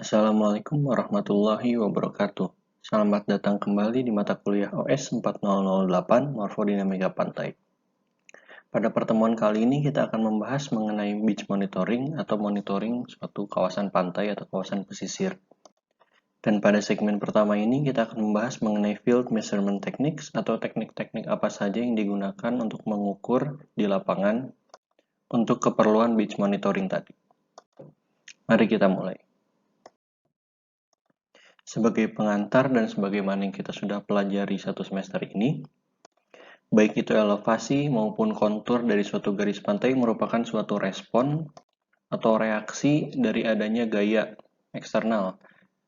Assalamualaikum warahmatullahi wabarakatuh. Selamat datang kembali di mata kuliah OS 4008 Morfodinamika Pantai. Pada pertemuan kali ini kita akan membahas mengenai beach monitoring atau monitoring suatu kawasan pantai atau kawasan pesisir. Dan pada segmen pertama ini kita akan membahas mengenai field measurement techniques atau teknik-teknik apa saja yang digunakan untuk mengukur di lapangan untuk keperluan beach monitoring tadi. Mari kita mulai. Sebagai pengantar dan sebagaimana yang kita sudah pelajari satu semester ini, baik itu elevasi maupun kontur dari suatu garis pantai merupakan suatu respon atau reaksi dari adanya gaya eksternal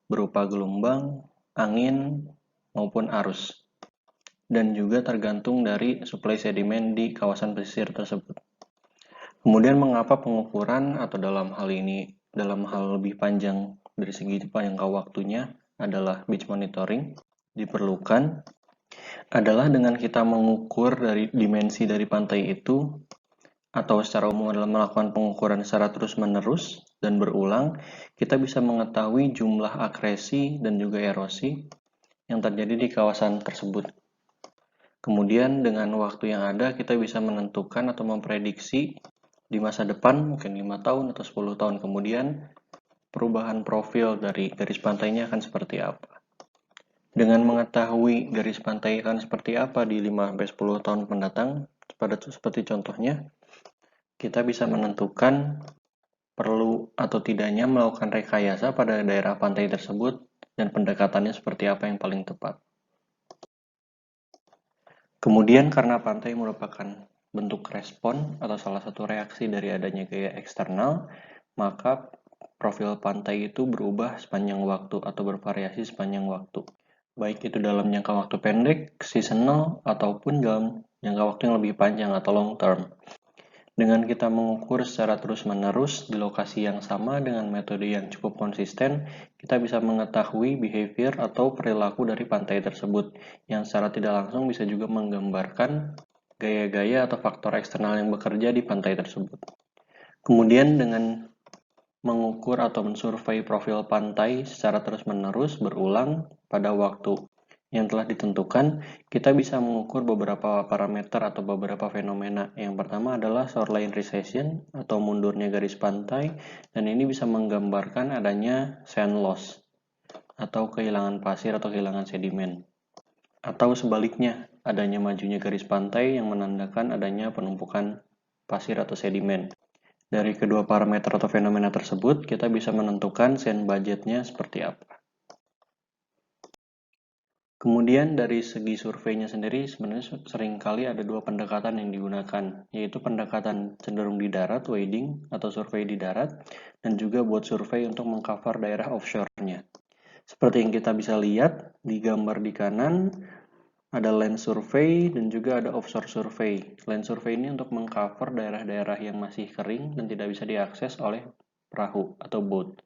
berupa gelombang, angin, maupun arus, dan juga tergantung dari suplai sedimen di kawasan pesisir tersebut. Kemudian mengapa pengukuran atau dalam hal lebih panjang dari segi jangka waktunya adalah beach monitoring diperlukan adalah dengan kita mengukur dari dimensi dari pantai itu atau secara umum adalah melakukan pengukuran secara terus-menerus dan berulang, kita bisa mengetahui jumlah akresi dan juga erosi yang terjadi di kawasan tersebut. Kemudian dengan waktu yang ada kita bisa menentukan atau memprediksi di masa depan, mungkin 5 tahun atau 10 tahun kemudian, perubahan profil dari garis pantainya akan seperti apa. Dengan mengetahui garis pantai akan seperti apa di 5-10 tahun mendatang, seperti contohnya, kita bisa menentukan perlu atau tidaknya melakukan rekayasa pada daerah pantai tersebut dan pendekatannya seperti apa yang paling tepat. Kemudian karena pantai merupakan bentuk respon atau salah satu reaksi dari adanya gaya eksternal, maka profil pantai itu berubah sepanjang waktu atau bervariasi sepanjang waktu. Baik itu dalam jangka waktu pendek, seasonal, ataupun dalam jangka waktu yang lebih panjang atau long term. Dengan kita mengukur secara terus-menerus di lokasi yang sama dengan metode yang cukup konsisten, kita bisa mengetahui behavior atau perilaku dari pantai tersebut, yang secara tidak langsung bisa juga menggambarkan gaya-gaya atau faktor eksternal yang bekerja di pantai tersebut. Kemudian dengan mengukur atau mensurvei profil pantai secara terus-menerus berulang pada waktu yang telah ditentukan, kita bisa mengukur beberapa parameter atau beberapa fenomena. Yang pertama adalah shoreline recession atau mundurnya garis pantai, dan ini bisa menggambarkan adanya sand loss atau kehilangan pasir atau kehilangan sedimen. Atau sebaliknya, adanya majunya garis pantai yang menandakan adanya penumpukan pasir atau sedimen. Dari kedua parameter atau fenomena tersebut, kita bisa menentukan sand budgetnya seperti apa. Kemudian dari segi surveinya sendiri sebenarnya seringkali ada dua pendekatan yang digunakan, yaitu pendekatan cenderung di darat, wading, atau survei di darat, dan juga buat survei untuk mengcover daerah offshore-nya. Seperti yang kita bisa lihat di gambar di kanan, ada land survey dan juga ada offshore survey. Land survey ini untuk mengcover daerah-daerah yang masih kering dan tidak bisa diakses oleh perahu atau boat.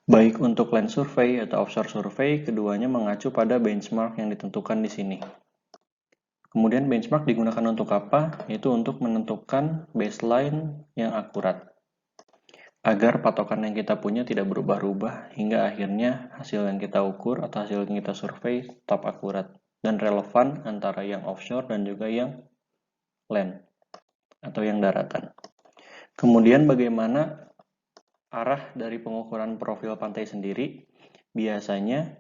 Baik untuk land survey atau offshore survey, keduanya mengacu pada benchmark yang ditentukan di sini. Kemudian benchmark digunakan untuk apa? Yaitu untuk menentukan baseline yang akurat. Agar patokan yang kita punya tidak berubah-ubah hingga akhirnya hasil yang kita ukur atau hasil yang kita survei tetap akurat dan relevan antara yang offshore dan juga yang land atau yang daratan. Kemudian bagaimana arah dari pengukuran profil pantai sendiri? Biasanya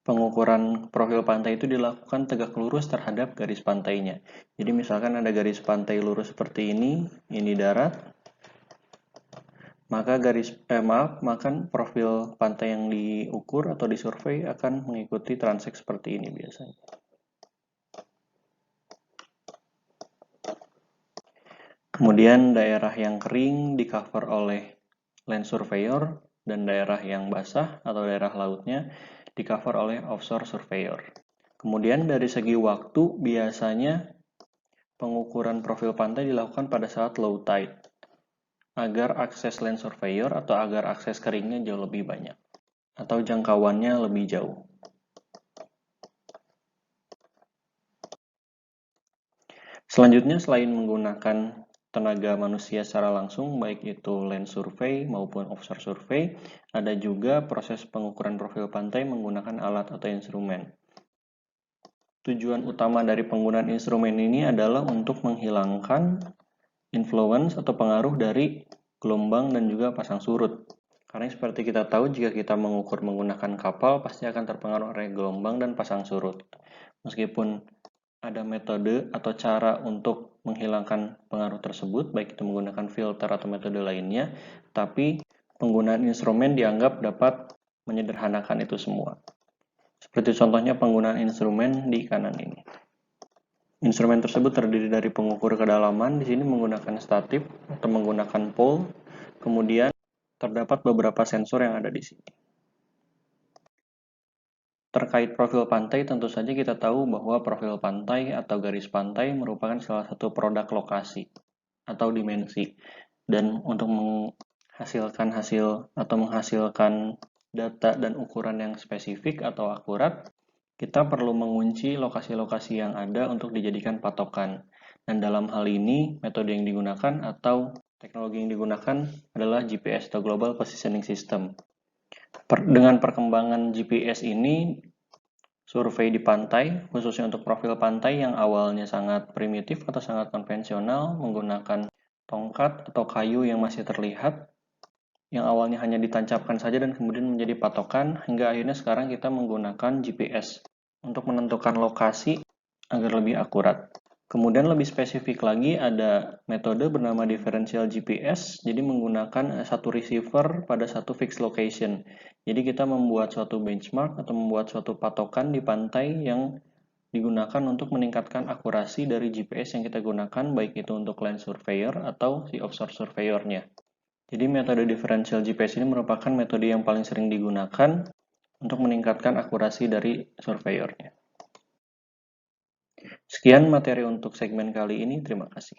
pengukuran profil pantai itu dilakukan tegak lurus terhadap garis pantainya. Jadi misalkan ada garis pantai lurus seperti ini darat, maka profil pantai yang diukur atau disurvei akan mengikuti transek seperti ini biasanya. Kemudian daerah yang kering di cover oleh land surveyor dan daerah yang basah atau daerah lautnya di cover oleh offshore surveyor. Kemudian dari segi waktu biasanya pengukuran profil pantai dilakukan pada saat low tide agar akses land surveyor atau agar akses keringnya jauh lebih banyak atau jangkauannya lebih jauh. Selanjutnya selain menggunakan tenaga manusia secara langsung, baik itu land survey maupun offshore survey. Ada juga proses pengukuran profil pantai menggunakan alat atau instrumen. Tujuan utama dari penggunaan instrumen ini adalah untuk menghilangkan influence atau pengaruh dari gelombang dan juga pasang surut. Karena seperti kita tahu, jika kita mengukur menggunakan kapal, pasti akan terpengaruh oleh gelombang dan pasang surut. Meskipun ada metode atau cara untuk menghilangkan pengaruh tersebut, baik itu menggunakan filter atau metode lainnya, tapi penggunaan instrumen dianggap dapat menyederhanakan itu semua. Seperti contohnya penggunaan instrumen di kanan ini. Instrumen tersebut terdiri dari pengukur kedalaman, di sini menggunakan statif atau menggunakan pole, kemudian terdapat beberapa sensor yang ada di sini. Terkait profil pantai, tentu saja kita tahu bahwa profil pantai atau garis pantai merupakan salah satu produk lokasi atau dimensi. Dan untuk menghasilkan data dan ukuran yang spesifik atau akurat, kita perlu mengunci lokasi-lokasi yang ada untuk dijadikan patokan. Dan dalam hal ini, metode yang digunakan atau teknologi yang digunakan adalah GPS atau Global Positioning System. Dengan perkembangan GPS ini, survei di pantai, khususnya untuk profil pantai yang awalnya sangat primitif atau sangat konvensional, menggunakan tongkat atau kayu yang masih terlihat, yang awalnya hanya ditancapkan saja dan kemudian menjadi patokan, hingga akhirnya sekarang kita menggunakan GPS untuk menentukan lokasi agar lebih akurat. Kemudian lebih spesifik lagi ada metode bernama differential GPS, jadi menggunakan satu receiver pada satu fixed location. Jadi kita membuat suatu benchmark atau membuat suatu patokan di pantai yang digunakan untuk meningkatkan akurasi dari GPS yang kita gunakan, baik itu untuk land surveyor atau si offshore surveyornya. Jadi metode differential GPS ini merupakan metode yang paling sering digunakan untuk meningkatkan akurasi dari surveyornya. Sekian materi untuk segmen kali ini, terima kasih.